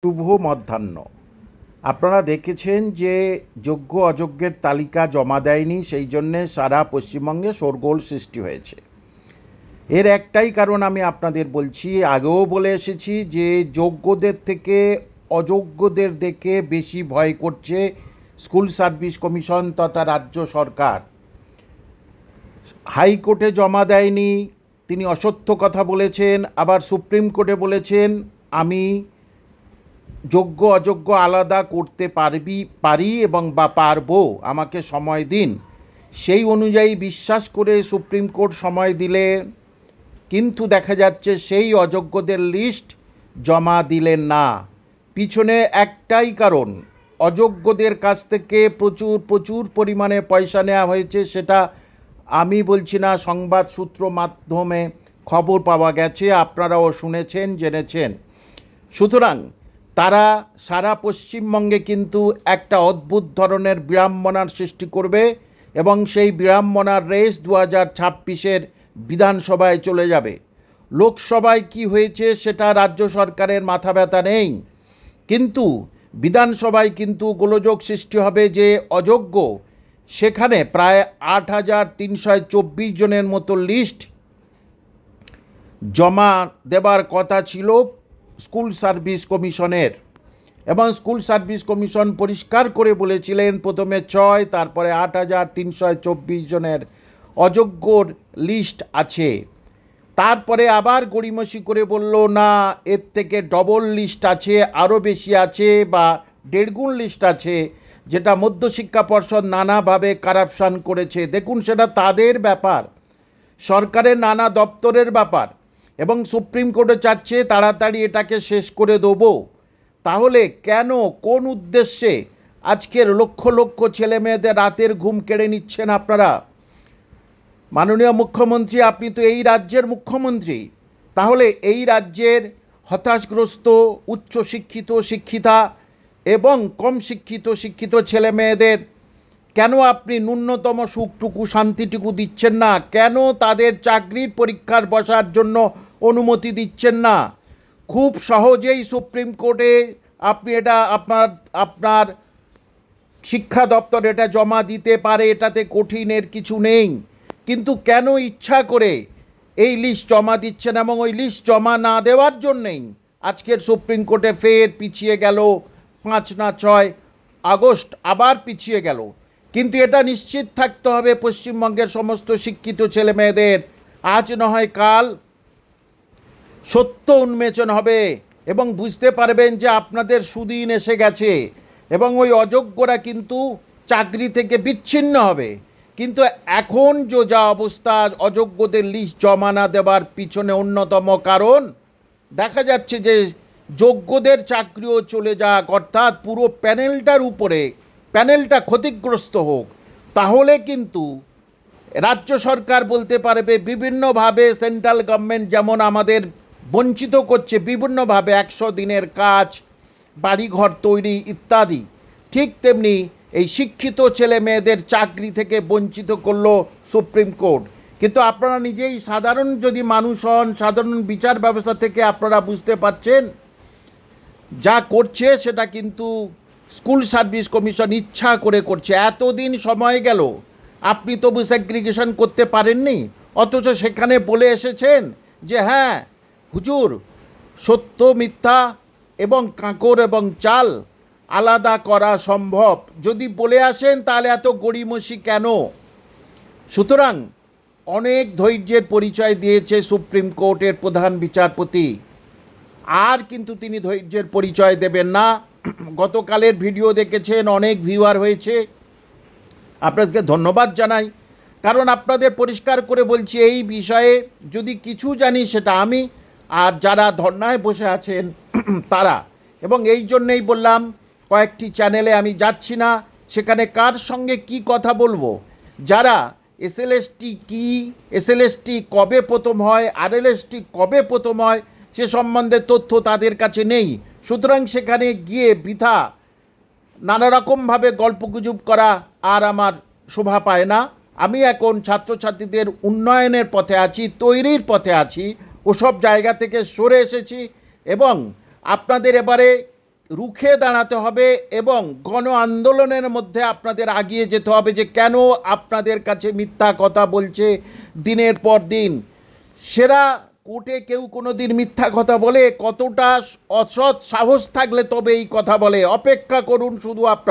শুভ মধ্যাহ্ন। আপনারা দেখেছেন যে যোগ্য অযোগ্যের তালিকা জমা দেয়নি, সেই জন্যে সারা পশ্চিমবঙ্গে শোরগোল সৃষ্টি হয়েছে। এর একটাই কারণ আমি আপনাদের বলছি, আগেও বলে এসেছি যে যোগ্যদের থেকে অযোগ্যদের দেখে বেশি ভয় করছে স্কুল সার্ভিস কমিশন তথা রাজ্য সরকার। হাইকোর্টে জমা দেয়নি, তিনি অসত্য কথা বলেছেন, আবার সুপ্রিম কোর্টে বলেছেন আমি যোগ্য অযোগ্য আলাদা করতে পারি এবং বা পারবো, আমাকে সময় দিন। সেই অনুযায়ী বিশ্বাস করে সুপ্রিম কোর্ট সময় দিলে, কিন্তু দেখা যাচ্ছে সেই অযোগ্যদের লিস্ট জমা দিলেন না। পিছনে একটাই কারণ, অযোগ্যদের কাছ থেকে প্রচুর প্রচুর পরিমাণে পয়সা নেওয়া হয়েছে। সেটা আমি বলছি না, সংবাদ সূত্র মাধ্যমে খবর পাওয়া গেছে, আপনারাও শুনেছেন জেনেছেন। সুতরাং তারা সারা পশ্চিমবঙ্গে কিন্তু একটা অদ্ভুত ধরনের বিড়ম্বনার সৃষ্টি করবে এবং সেই বিড়ম্বনার রেস 2026-এর বিধানসভায় চলে যাবে। লোকসভায় কি হয়েছে সেটা রাজ্য সরকারের মাথা ব্যথা নেই, কিন্তু বিধানসভায় কিন্তু গোলযোগ সৃষ্টি হবে যে অযোগ্য, সেখানে প্রায় 8,324 জনের মতো লিস্ট জমা দেবার কথা ছিল স্কুল সার্ভিস কমিশনের, এবং স্কুল সার্ভিস কমিশন পরিষ্কার করে বলেছিলেন প্রথমে 6, তারপরে 8,324 জনের অযোগ্যর লিস্ট আছে। তারপরে আবার গড়িমসি করে বলল না, এর থেকে ডবল লিস্ট আছে, আরও বেশি আছে, বা দেড়গুণ লিস্ট আছে, যেটা মধ্যশিক্ষা পর্ষদ নানাভাবে কারাপশান করেছে। দেখুন, সেটা তাদের ব্যাপার, সরকারের নানা দপ্তরের ব্যাপার, এবং সুপ্রিম কোর্টে চাচ্ছে তাড়াতাড়ি এটাকে শেষ করে দেবো। তাহলে কেন, কোন উদ্দেশ্যে আজকের লক্ষ লক্ষ ছেলে মেয়েদের রাতের ঘুম কেড়ে নিচ্ছেন আপনারা? মাননীয় মুখ্যমন্ত্রী, আপনি তো এই রাজ্যের মুখ্যমন্ত্রী, তাহলে এই রাজ্যের হতাশগ্রস্ত উচ্চশিক্ষিত শিক্ষিতা এবং কম শিক্ষিত ছেলে মেয়েদের কেন আপনি ন্যূনতম সুখটুকু শান্তিটুকু দিচ্ছেন না? কেন তাদের চাকরির পরীক্ষার বসার জন্য অনুমতি দিচ্ছেন না? খুব সহজেই সুপ্রিম কোর্টে আপনি এটা আপনার শিক্ষা দপ্তর এটা জমা দিতে পারে, এটাতে কঠিনের কিছু নেই। কিন্তু কেন ইচ্ছা করে এই লিস্ট জমা দিচ্ছেন? এবং ওই লিস্ট জমা না দেওয়ার জন্যেই আজকের সুপ্রিম কোর্টে ফের পিছিয়ে গেল, 5 না 6 আগস্ট আবার পিছিয়ে গেল। কিন্তু এটা নিশ্চিত থাকতে হবে পশ্চিমবঙ্গের সমস্ত শিক্ষিত ছেলে মেয়েদের, আজ নয় কাল সত্য উন্মোচন হবে এবং বুঝতে পারবেন যে আপনাদের সুদিন এসে গেছে, এবং ওই অযোগ্যরা কিন্তু চাকরি থেকে বিচ্ছিন্ন হবে। কিন্তু এখন যা অবস্থা, অযোগ্যদের লিস্ট জমা না দেওয়ার পিছনে অন্যতম কারণ দেখা যাচ্ছে যে যোগ্যদের চাকরিও চলে যাক, অর্থাৎ পুরো প্যানেলটা ক্ষতিগ্রস্ত হোক। তাহলে কিন্তু রাজ্য সরকার বলতে পারবে বিভিন্নভাবে সেন্ট্রাল গভর্নমেন্ট যেমন আমাদের বঞ্চিত করছে বিভিন্নভাবে, 100 দিনের কাজ, বাড়িঘর তৈরি ইত্যাদি, ঠিক তেমনি এই শিক্ষিত ছেলে মেয়েদের চাকরি থেকে বঞ্চিত করলো সুপ্রিম কোর্ট। কিন্তু আপনারা নিজেই সাধারণ যদি মানুষ হন, সাধারণ বিচার ব্যবস্থা থেকে আপনারা বুঝতে পারছেন যা করছে সেটা কিন্তু স্কুল সার্ভিস কমিশন ইচ্ছা করে করছে। এতদিন সময় গেল, আপনি তবু সেগ্রিগেশন করতে পারেননি, অথচ সেখানে বলে এসেছেন যে হ্যাঁ হুজুর, সত্য মিথ্যা এবং কাঁকড় এবং চাল আলাদা করা সম্ভব। যদি বলে আসেন তাহলে এত গড়িমসি কেন? সুতরাং অনেক ধৈর্যের পরিচয় দিয়েছে সুপ্রিম কোর্টের প্রধান বিচারপতি, আর কিন্তু তিনি ধৈর্যের পরিচয় দেবেন না। গতকালের ভিডিও দেখেছেন, অনেক ভিউয়ার হয়েছে, আপনাদেরকে ধন্যবাদ জানাই, কারণ আপনাদের পরিষ্কার করে বলছি এই বিষয়ে যদি কিছু জানি সেটা আমি, আর যারা ধর্নায় বসে আছেন তারা। এবং এই জন্যেই বললাম কয়েকটি চ্যানেলে আমি যাচ্ছি না, সেখানে কার সঙ্গে কি কথা বলবো। যারা এসএলএসটি কি, এসএলএসটি কবে প্রথম হয়, আরএলএসটি কবে প্রথম হয় সে সম্বন্ধে তথ্য তাদের কাছে নেই। সুতরাং সেখানে গিয়ে বৃথা নানা রকমভাবে গল্পগুজব করা আর আমার শোভা পায় না। আমি এখন ছাত্রছাত্রীদের উন্নয়নের পথে আছি, তৈরির পথে আছি, ওসব জায়গা থেকে সরে এসেছি, এবং আপনাদের এবারে রুখে দাঁড়াতে হবে এবং গণ আন্দোলনের মধ্যে আপনাদের আগিয়ে যেতে হবে যে কেন আপনাদের কাছে মিথ্যা কথা বলছে দিনের পর দিন। সেরা কোর্টে কেউ কোনো দিন মিথ্যা কথা বলে? কতটা অসৎ সাহস থাকলে তবে এই কথা বলে? অপেক্ষা করুন শুধু আপনারা।